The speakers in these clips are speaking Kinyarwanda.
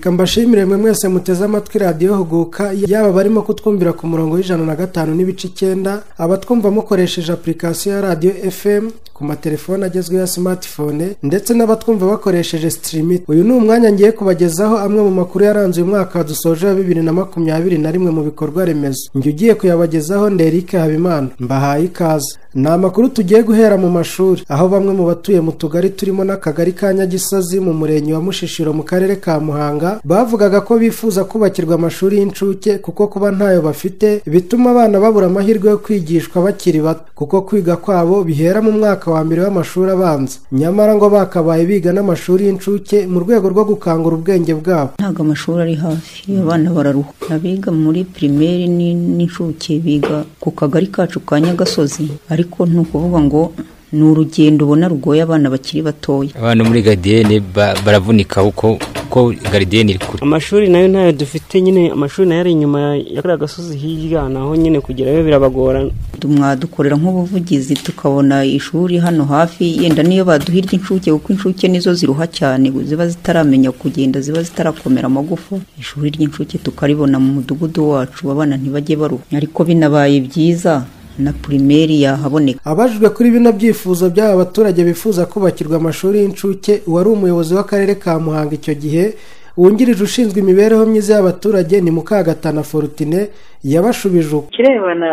reka mbashimire mwe mwese muteze amatwi radio Huguka, yaba barimo kutwumvira ku murongo w'105.9, abatwumva mukoresheje application ya radio FM ku matelefone agezweho ya smartphone, ndetse n'abatwumva bakoresheje streaming. Uyu ni umwanya ngiye kubagezaho amwe mu makuru yaranze uyu mwaka dusoje wa 2021 mu bikorwa remezo. Njye ugiye kuyabagezaho Eric Habimana, mbahaye ikaze. Ni amakuru tugiye guhera mu mashuri, aho bamwe mu batuye mu tugari turimo n'akagari ka Nyagisozi mu murenge wa Mushishiro mu karere ka Muhanga bavugaga ko bifuza kubakirwa amashuri y'incuke kuko kuba ntayo bafite bituma abana babura amahirwe yo kwigishwa bakiri bato, kuko kwiga kwabo bihera mu mwaka wa mbere w'amashuri abanza, nyamara ngo bakabaye biga n'amashuri y'incuke mu rwego rwo gukangura ubwenge bwabo. Ntago amashuri ari hafi, abana bararuha. Abiga muri primaire n'incuke biga ku kagari kacu ka Nyagasozi, ariko ntukuvuga ngo ni urugendo ubona rugoye abana bakiri batoya. Abana muri gardienne baravunika uko gardienne iri kure. Amashuri nayo ntayo dufite, nyine amashuri nayo ari inyuma ya kara gasozi hirya, naho nyine kugerayo birabagorana. Dukorera nk'ubuvugizi tukabona ishuri hano hafi, yenda niyo baduhirya incuke kuko incuke nizo ziruha cyane, ziba zitaramenya kugenda, ziba zitarakomera amagufa. Ishuri ry'incuke tukaribona mu mudugudu wacu, abana ntibajye baruha, ariko binabaye byiza na primaire yahaboneka. Abajwe kuri bino byifuzo by'aba baturage bifuza kubakirwa amashuri y'incuke, wari umuyobozi w'akarere ka Muhanga icyo gihe wungirije ushinzwe imibereho myiza y'abaturage ni Mukagatana Fortune, yabashubije uko kirebana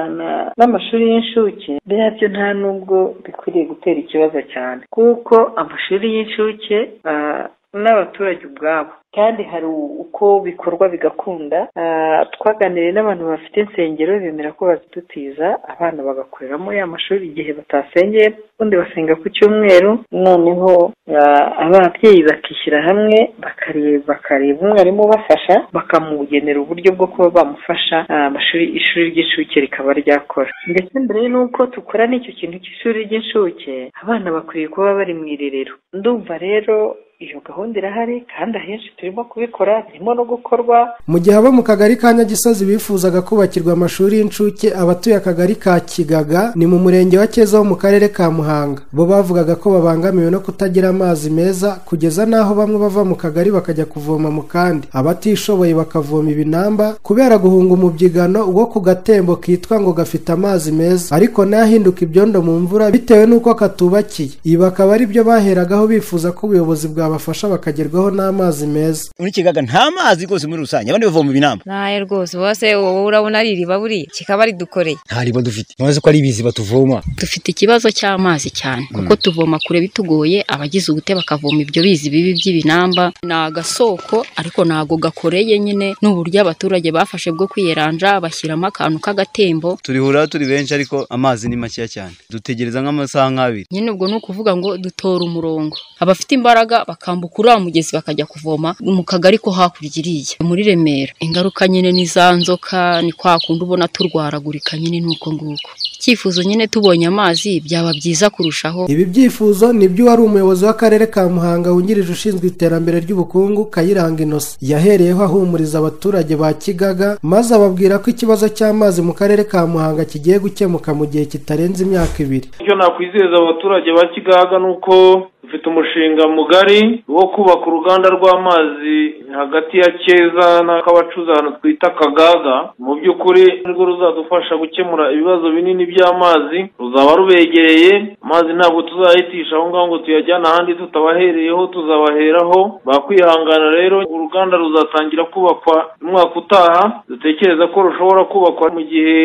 n'amashuri y'incuke byabyo nta nubwo bikwiriye gutera ikibazo cyane, kuko amashuri y'incuke n'abaturage ubwabo kandi hari uko bikorwa bigakunda. Twaganiriye n'abantu bafite insengero bemera ko bazidutiza abana bagakoreramo ya mashuri igihe batasengeye, ubundi basenga ku cyumweru, noneho ababyeyi bakishyira hamwe bakareba umwarimu bafasha, bakamugenera uburyo bwo kuba bamufasha ishuri ry'incuke rikaba ryakora. Ndetse mbere n'uko tukora n'icyo kintu cy'ishuri ry'incuke, abana bakwiye kuba bari mu irerero. Ndumva rero iyo gahunda irahari kandi ahenshi turimo kubikora, birimo no gukorwa. Mu gihe abo mu kagari ka Nyagisozi bifuzaga kubakirwa amashuri y'incuke, abatuye akagari ka Kigaga ni mu murenge wa Keza wo mu karere ka Muhanga, bo bavugaga ko babangamiwe no kutagira amazi meza, kugeza naho bamwe bava mu kagari bakajya kuvoma mu kandi, abatishoboye bakavoma ibinamba kubera guhunga umubyigano wo ku gatembo kitwa ngo gafite amazi meza, ariko nahinduka ibyondo mu mvura bitewe n'uko katubakiye. Ibi bakaba ari byo baheragaho bifuza ko ubuyobozi bwabafasha bakagerwaho n'amazi meza. Muri Kigaga nta mazi rwose muri rusange, abandi bavoma ibinamba. Naye rwose bose wowe urabona ari riba buri kikaba ari dukoreye. Nta riba dufite, maze ko ari ibizi batuvoma. Dufite ikibazo cy'amazi cyane kuko tuvoma kure bitugoye, abagize ubute bakavoma ibyo bizi bibi by'ibinamba. Na gasoko ariko nago gakoreye, nyine n'uburyo abaturage bafashe bwo kwiyeranja bashyiramo akantu k'agatembo. Turihura turi benshi ariko amazi ni make cyane, dutegereza nk'amasaha nk'abiri. Nyine ubwo no kuvuga ngo dutora umurongo, abafite imbaraga bakambuka uriya mugezi bakajya kuvoma mu kagari ko hakurya iriya muri Remera. Ingaruka nyine ni za nzoka, ni kwa kundi ubona turwaragurika, nyine nuko nguko. Icyifuzo nyine tubonye amazi byaba byiza kurushaho. Ibi byifuzo nibyo wari umuyobozi w'akarere ka Muhanga wungirije ushinzwe iterambere ry'ubukungu Kayiranga Innocent yahereyeho ahumuriza abaturage ba Kigaga, maze ababwira ko ikibazo cy'amazi mu karere ka Muhanga kigiye gukemuka mu gihe kitarenze imyaka 2. Icyo nakwizeza abaturage ba Kigaga nuko dufite umushinga mugari wo kubaka uruganda rw'amazi hagati ya Keza n'akabacuza hano twita Kagaga. Mu by'ukuri rwo ruzadufasha gukemura ibibazo binini by'amazi, ruzaba rubegereye. Amazi ntabwo tuzayitisha aho ngaho ngo tuyajyana ahandi tutabahereyeho, tuzabaheraho. Bakwihangana rero, uruganda ruzatangira kubakwa umwaka utaha. Dutekereza ko rushobora kubakwa mu gihe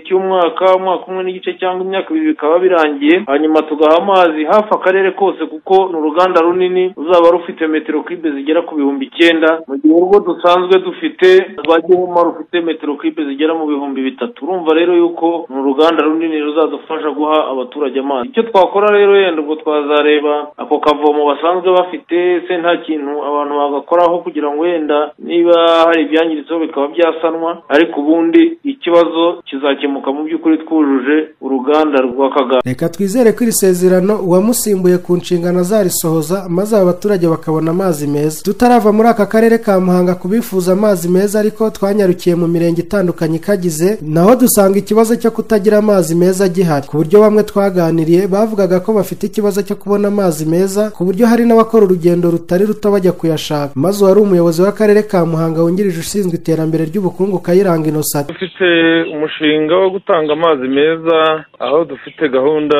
cy'umwaka umwe n'igice cyangwa imyaka 2 bikaba birangiye, hanyuma tugaha amazi hafi akarere kose, kuko ni uruganda runini ruzaba rufite metero kibe zigera ku 9,000, mu gihe urwo dusanzwe dufite rwagihuma rufite metero kibe zigera mu 3,000. Urumva rero yuko ni uruganda runini ruzadufasha guha abaturage amazi. Icyo twakora rero yenda ubwo twazareba ako kavomo basanzwe bafite, se nta kintu abantu bagakoraho kugira ngo yenda niba hari ibyangiritseho bikaba byasanwa, ariko ubundi ikibazo kizakemuka mu by'ukuri twujuje uruganda rwa Kagame. Reka twizere ko iri sezerano uwamusimbuye ku inshingano azarisohoza maze aba baturage bakabona amazi meza. Tutarava muri aka karere ka Muhanga kubifuza amazi meza, ariko twanyarukiye mu mirenge itandukanye kagize, naho dusanga ikibazo cyo kutagira amazi meza gihari, ku buryo bamwe twaganiriye bavugaga ko bafite ikibazo cyo kubona amazi meza, ku buryo hari n'abakora urugendo rutari ruto bajya kuyashaka. Maze wari umuyobozi w'akarere ka Muhanga wungirije ushinzwe iterambere ry'ubukungu Kayiranga Innocent. Dufite umushinga wo gutanga amazi meza, aho dufite gahunda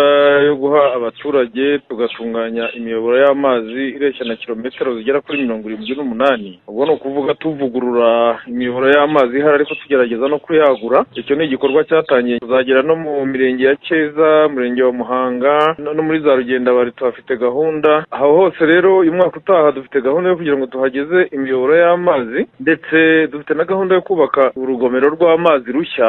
yo guha abaturage tugatunganya imiyoboro y'amazi ireshya na kilometero zigera kuri 78. ubwo ni ukuvuga tuvugurura imiyoboro y'amazi ihari, ariko tugerageza no kuyagura. Icyo ni igikorwa cyatangiye, tuzagera no mu mirenge ya Cyeza, murenge wa Muhanga no muri za Rugendabari tuhafite gahunda. Aho hose rero uyu mwaka utaha dufite gahunda yo kugira ngo tuhageze imiyoboro y'amazi, ndetse dufite na gahunda yo kubaka urugomero rw'amazi rushya.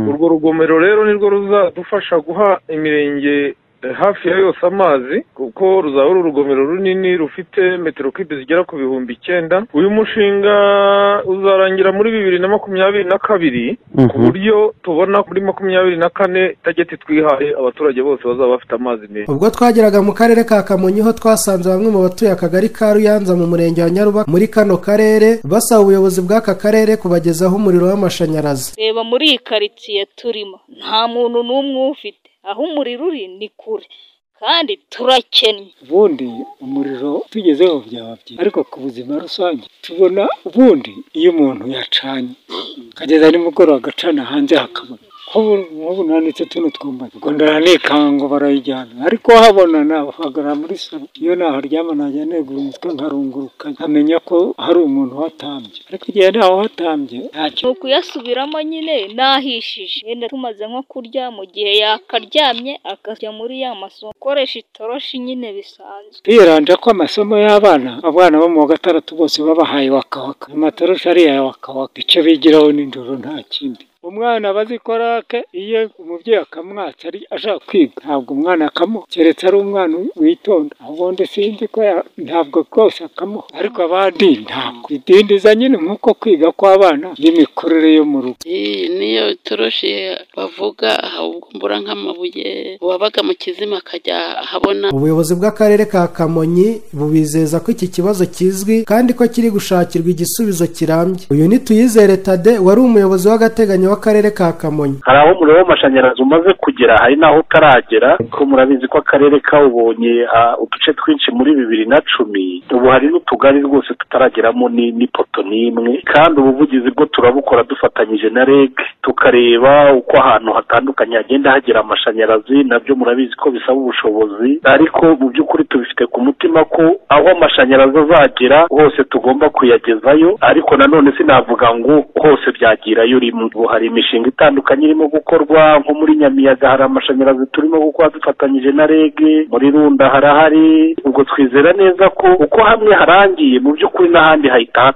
Urwo rugomero rero nirwo ruzadufasha guha imirenge hafi ya yose amazi, kuko ruzaba ari urugomero runini rufite metero kibe zigera ku 9,000. Uyu mushinga uzarangira muri 2022, ku buryo tubona kuri 2024 tageti twihaye abaturage bose bazaba bafite amazi meza. Ubwo twageraga mu karere ka Kamonyi ho twasanze bamwe mu batuye akagari ka Ruyanza mu murenge wa Nyaruba muri kano karere basaba ubuyobozi bw'aka karere kubagezaho umuriro w'amashanyarazi. Reba muri iyi karitsiye turimo nta muntu n'umwe ufite, aho umuriro uri ni kure kandi turakennye. Ubundi umuriro tugezeho byaba byiza, ariko ku buzima rusange tubona ubundi iyo umuntu yacanye kageza nimugoroba agacana hanze hakabona nk'ubu nanitse tuno twumba ngo ndanikanga ngo barayijyana, ariko habona nabahagarara muri salo, iyo naharyama najya negura umutwe nkarunguruka nkamenya ko hari umuntu watambye, ariko igihe ntaho hatambye ntacyo kuyasubiramo nyine nahishije. Yenda tumaze nko kurya, mu gihe yakaryamye akajya muri ya masomo koresha itoroshi nyine bisanzwe. Twiranje ko amasomo y'abana bo mu wa gatandatu bose babahaye wakawaka, amatoroshi ari ya wakawaka, icyo bigiraho nijoro nta kindi. Umwana bazikora ke iyo umubyeyi akamwatsa ari ashaka kwiga, ntabwo umwana akamuha, keretse ari umwana witonda. Ubundi sinzi ko ntabwo rwose akamuha, ariko abandi ntabwo. Bidindiza nyine nk'uko kwiga kw'abana n'imikorere yo mu rugo. Niyo toroshi bavuga, ahubwo mbura nk'amabuye wabaga mu kizima akajya habona. Ubuyobozi bw'akarere ka Kamonyi bubizeza ko iki kibazo kizwi kandi ko kiri gushakirwa igisubizo kirambye. Uyu ni Tuyizere Tade wari umuyobozi w'agateganyo w'akarere ka Kamonyi. Hari aho umuriro w'amashanyarazi umaze kugera, hari naho utaragera, ko murabizi ko akarere kawubonye uduce twinshi muri 2010. Ubu hari n'utugari rwose tutarageramo n'ipoto n'imwe, kandi ubuvugizi bwo turabukora dufatanyije na REG, tukareba uko ahantu hatandukanye hagenda hagera amashanyarazi. Nabyo murabizi ko bisaba ubushobozi, ariko mu by'ukuri tubifite ku mutima ko aho amashanyarazi azagera hose tugomba kuyagezayo, ariko nanone sinavuga ngo hose byagirayo rimwe. Hari imishinga itandukanye irimo gukorwa, nko muri Nyamiyaga hari amashanyarazi turimo gukora dufatanyije na REG, muri Runda harahari. Ubwo twizera neza ko uko hamwe harangiye mu by'ukuri n'ahandi hahita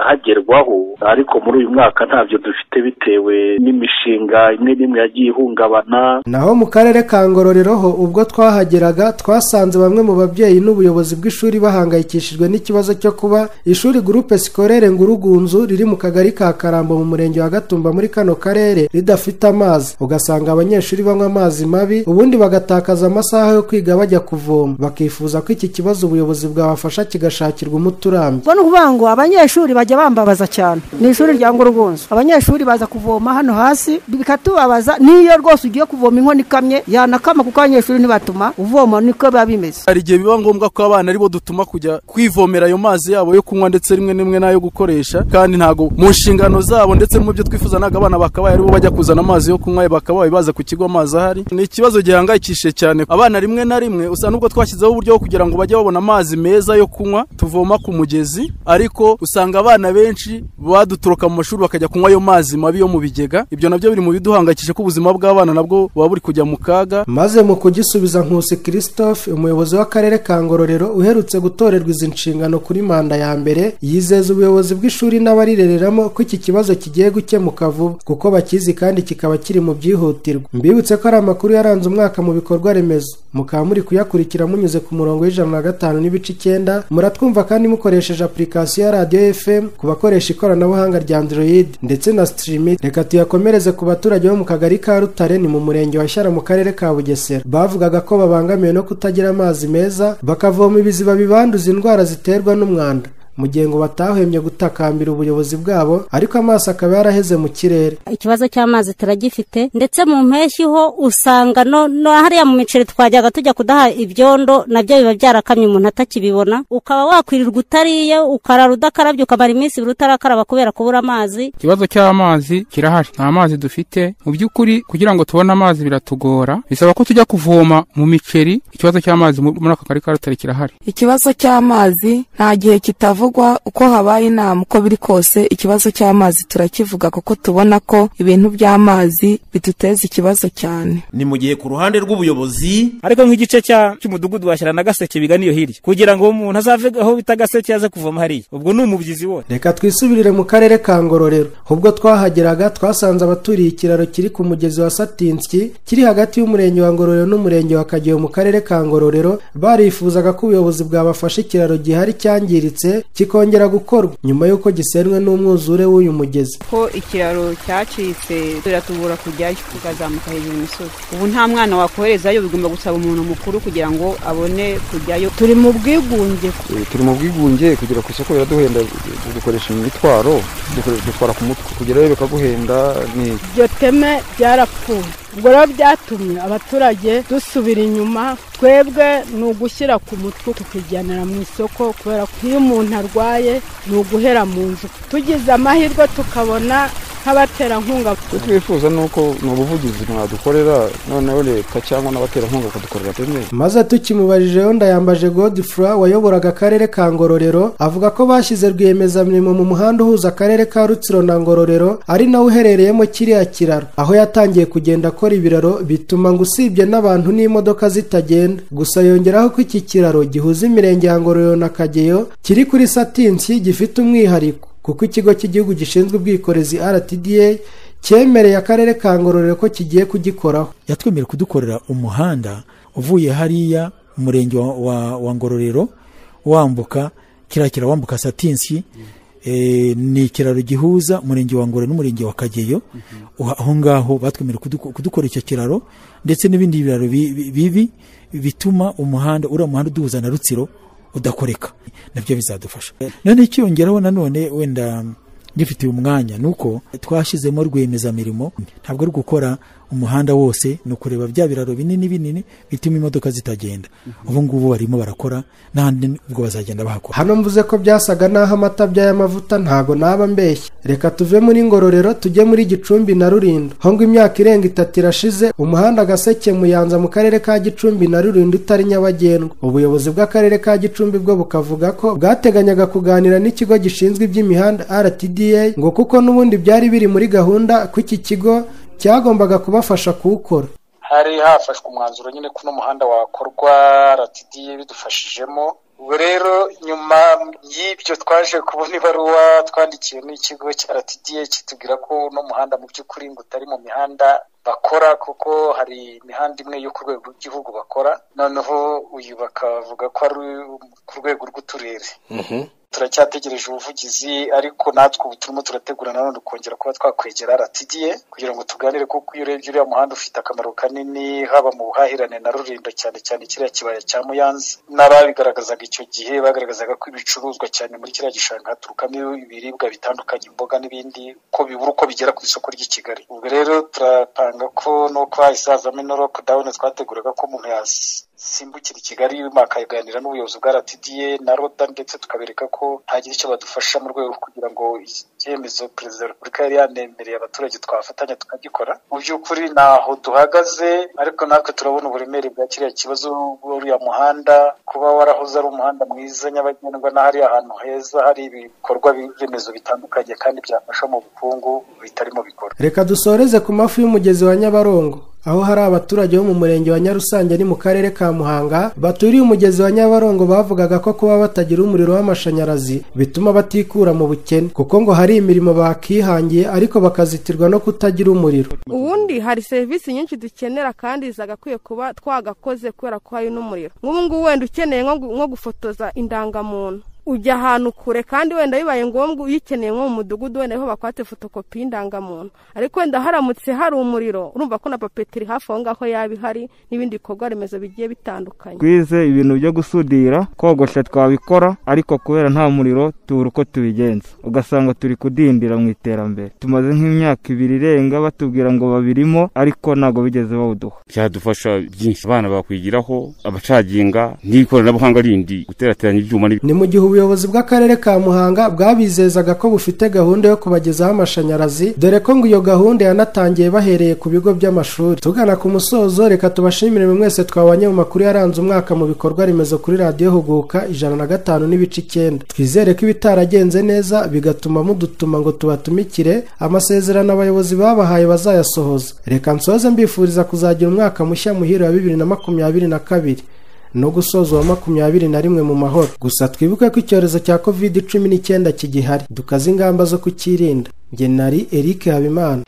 hagerwaho, ariko muri uyu mwaka ntabyo dufite bitewe n'imishinga imwe n'imwe yagiye ihungabana. Naho mu karere ka Ngororero ho ubwo twahageraga twasanze bamwe mu babyeyi n'ubuyobozi bw'ishuri bahangayikishijwe n'ikibazo cyo kuba ishuri Groupe Scolaire Ngurugunzu riri mu kagari ka Karambo mu murenge wa Gatumba muri kano karere ridafite amazi. Ugasanga abanyeshuri banywa amazi mabi, ubundi bagatakaza amasaha yo kwiga bajya kuvoma. Bakifuza ko iki kibazo ubuyobozi bwabafasha kigashakirwa umuti urambye. Ubwo nukuvuga ngo abanyeshuri bajya bambabaza cyane. Ni ishuri rya Ngurugunzu, abanyeshuri baza kuvoma hano hasi bikatubabaza, niyo rwose ugiye kuvoma inkono ikamye yanakama, kuko abanyeshuri ntibatuma uvoma, niko biba bimeze. Hari igihe biba ngombwa ko abana aribo dutuma kujya kwivomera ayo mazi yabo yo kunywa ndetse rimwe n'imwe nayo gukoresha, kandi ntago mu nshingano zabo ndetse mu byo twifuza naga abana bakabaye aribo bajya kuzana amazi yo kunywa, bakabaye baza ku kigo amazi ahari. Ni ikibazo gihangayikishije cyane abana. Rimwe na rimwe usa nubwo twashyizeho uburyo kugira ngo bajye babona amazi meza yo kunywa tuvoma ku mugezi, ariko usanga abana benshi baduturuka mu mashuri bakajya kunywa ayo mazi mabi yo mu bigega. Ibyo nabyo biri mu biduhangayikishije ko ubuzima bw'abana nabwo buba buri kujya mu kaga. Maze mu kugisubiza, Nkusi Christophe umuyobozi w'akarere ka Ngororero uherutse gutorerwa izi nshingano kuri manda ya mbere, yizeza ubuyobozi bw'ishuri n'abarirereramo ko iki kibazo kigiye gukemuka vuba. bwabo kuko bakizi kandi kikaba kiri mu byihutirwa. Mbibutse ko ari amakuru yaranze umwaka mu bikorwa remezo, mukaba muri kuyakurikira munyuze ku murongo w'105.9. Muratwumva kandi mukoresheje application ya Radio FM ku bakoresha ikoranabuhanga rya Android ndetse na streaming. Reka tuyakomereze ku baturage bo mu kagari ka Rutare ni mu murenge wa Shyara mu karere ka Bugesera. Bavugaga ko babangamiwe no kutagira amazi meza, bakavoma ibiziba bibanduza indwara ziterwa n'umwanda, mu gihe ngo batahwemye gutakambira ubuyobozi bwabo, ariko amaso akaba yaraheze mu kirere. Ikibazo cy'amazi turagifite, ndetse mu mpeshyi ho usanga no hariya mu miceri twajyaga tujya kudaha ibyondo nabyo biba byarakamye umuntu atakibibona, ukaba wakwirirwa utariye, ukarara udakarabye, ukamara iminsi ibiri utarakaraba kubera kubura amazi. Ikibazo cy'amazi kirahari, nta mazi dufite. Mu by'ukuri kugira ngo tubone amazi biratugora, bisaba ko tujya kuvoma mu miceri. Ikibazo cy'amazi muri aka kagari ka Rutare kirahari. Ikibazo cy'amazi nta gihe kitavuga uko habaye inama uko biri kose, ikibazo cy'amazi turakivuga kuko tubona ko ibintu by'amazi biduteza ikibazo cyane. Ni mu gihe ku ruhande rw'ubuyobozi ariko nk'igice cy'umudugudu washyira na Gaseke biganiyo hirya kugira ngo umuntu azave aho bita Gaseke yaze kuvoma hariya, ubwo ni umubyizi wose. Reka twisubirire mu karere ka Ngororero. Ubwo twahageraga twasanze abaturiye ikiraro kiri ku mugezi wa Satinski kiri hagati y'umurenge wa Ngororero n'umurenge wa Kageyo mu karere ka Ngororero, barifuzaga ko ubuyobozi bwabafasha ikiraro gihari cyangiritse kikongera gukorwa nyuma y'uko gisenwe n'umwuzure w'uyu mugezi. Ko ikiraro cyacitse biratubura kujyayo kukazamuka hejuru imisozi. Ubu nta mwana wakoherezayo, bigomba gusaba umuntu mukuru kugira ngo abone kujyayo. Turi mu bwigunge kugera ku isoko biraduhenda, dukoresha imitwaro dutwara ku mutwe kugerayo bikaguhenda. Iryo teme byarapfuye, ubwo rero byatumye abaturage dusubira inyuma. Twebwe ni ugushyira ku mutwe tukijyanira mu isoko, kubera ko iyo umuntu arwaye ni uguhera mu nzu. Tugize amahirwe tukabona nk'abaterankunga. Icyo twifuza ni uko ni ubuvugizi mwadukorera, noneho leta cyangwa n'abaterankunga bakadukorera peme. Maze tukimubajije Ndayambaje Godfrey wayoboraga akarere ka Ngororero, avuga ko bashyize rwiyemezamirimo mu muhanda uhuza akarere ka Rutsiro na Ngororero, ari nawe uherereyemo kiriya kiraro, aho yatangiye kugenda akora ibiraro, bituma ngo usibye n'abantu n'imodoka zitagenda. Gusa yongeraho ko iki kiraro gihuza imirenge ya Ngororero na Kageyo kiri kuri Satinski gifite umwihariko, kuko ikigo cy'igihugu gishinzwe ubwikorezi RTDA cyemereye akarere ka Ngororero ko kigiye kugikoraho. Yatwemereye kudukorera umuhanda uvuye hariya umurenge wa Ngororero wambuka kirakira wambuka Satinski. Ni ikiraro gihuza umurenge wa Ngororero n'umurenge wa Kageyo. Aho ngaho batwemereye kudukora icyo kiraro, ndetse n'ibindi biraro bibi bituma umuhanda uduhuza na Rutsiro udakoreka, nabyo bizadufasha. None icyongeraho nanone wenda gifitiye umwanya nuko twashizemo rwiyemezamirimo, ntabwo ari gukora umuhanda wose, no kureba bya biraro binini bituma imodoka zitagenda. Ubu ngubu barimo barakora, n'ahandi ubwo bazagenda bahakora. Hano mvuze ko byasaga naho amatabya y'amavuta, ntago naba mbeshya. Reka tuve muri Ngororero tujye muri Gicumbi na Rulindo. Hongo imyaka irenga 3 irashize umuhanda Gaseke Muyanza mu karere ka Gicumbi na Rulindo utari nyabagendwa. Ubuyobozi bw'akarere ka Gicumbi bwo bukavuga ko bwateganyaga kuganira n'ikigo gishinzwe iby'imihanda RTDA, ngo kuko n'ubundi byari biri muri gahunda ko iki kigo cyagombaga kubafasha kuwukora. Hari hafashwe umwanzuro nyine ko n'umuhanda wakorwa, RTDA bidufashijemo. Ubwo rero nyuma y'ibyo twaje kubona ibaruwa twandikiye n'ikigo cya RTDA kitubwira ko no muhanda mu by'ukuri ngo utari mu mihanda bakora, kuko hari imihanda imwe yo ku rwego rw'igihugu bakora, noneho uyu bakavuga ko ari ku rwego rw'uturere. Turacyategereje ubuvugizi, ariko natwe ubu turimo turategura nanone kongera kuba twakwegera RTDA kugira ngo tuganire, kuko iyo urebye uriya muhanda ufite akamaro kanini haba mu buhahirane na Rulindo, cyane cyane kiriya kibaya cya Muyanza. N'ababigaragazaga icyo gihe bagaragazaga ko ibicuruzwa cyane muri kiriya gishanga haturukamo ibiribwa bitandukanye, imboga n'ibindi, ko bibura uko bigera ku isoko ry'i Kigali. Ubwo rero turapanga ko nuko hahizazamo ino lockdown twateguraga ko umuntu simbukira i Kigali bakaganira n'ubuyobozi bwa RTDA na RODA, ndetse tukabereka ko hagira icyo badufasha mu rwego kugira ngo icyemezo Perezida wa Repubulika yari yanemereye abaturage twafatanya tukagikora. Mu by'ukuri naho duhagaze, ariko natwe turabona uburemere bwa kiriya kibazo bw'uriya muhanda, kuba warahoze ari umuhanda mwiza nyabagendwa n'ahari ahantu heza hari ibikorwa remezo bitandukanye kandi byafasha mu bukungu bitarimo bikora. Reka dusoreze ku mafu y'umugezi wa Nyabarongo, aho hari abaturage bo mu murenge wa Nyarusange ni mu karere ka Muhanga baturiye umugezi wa Nyabarongo bavugaga ko kuba batagira umuriro w'amashanyarazi bituma batikura mu bukene kuko ngo hari imirimo bakihangiye ariko bakazitirwa no kutagira umuriro. Ubundi hari serivisi nyinshi dukenera kandi zagakwiye kuba twagakoze kubera ko hari n'umuriro. Nk'ubu ngubu wenda ukeneye nko gufotoza indangamuntu ujya ahantu kure kandi wenda bibaye ngombwa uyikeneye nko mu mudugudu wenda aho bakwate fotokopi y'indangamuntu, ariko wenda haramutse hari umuriro urumva ko na papeteri hafi aho ngaho yaba ihari n'ibindi bikorwa remezo bigiye bitandukanye. Twize ibintu byo gusudira kogosha twabikora ariko kubera nta muriro tubura uko tubigenza ugasanga turi kudindira mu iterambere. Tumaze nk'imyaka 2 irenga batubwira ngo babirimo ariko ntago bigeze bawuduha. Cyadufasha byinshi abana bakwigiraho abacaginga n'ikoranabuhanga rindi guterateranya ibyuma. Ni mu gihe ubuyobozi bw'akarere ka Muhanga bwabizezaga ko bufite gahunda yo kubagezaho amashanyarazi dore ko ngo iyo gahunda yanatangiye bahereye ku bigo by'amashuri. Tugana ku musozo reka tubashimire mwese twabanye mu makuru yaranze umwaka mu bikorwa remezo kuri Radio Huguka 105.9. Twizere ko ibitaragenze neza bigatuma mudutuma ngo tubatumikire amasezerano abayobozi babahaye bazayasohoza. Reka nsoze mbifuriza kuzagira umwaka mushya muhire wa 2022 no gusoza wa 21 mu mahoro. Gusa twibuke ko icyorezo cya COVID-19 kigihari dukaze ingamba zo kukirinda. Nge nari Eric Habimana.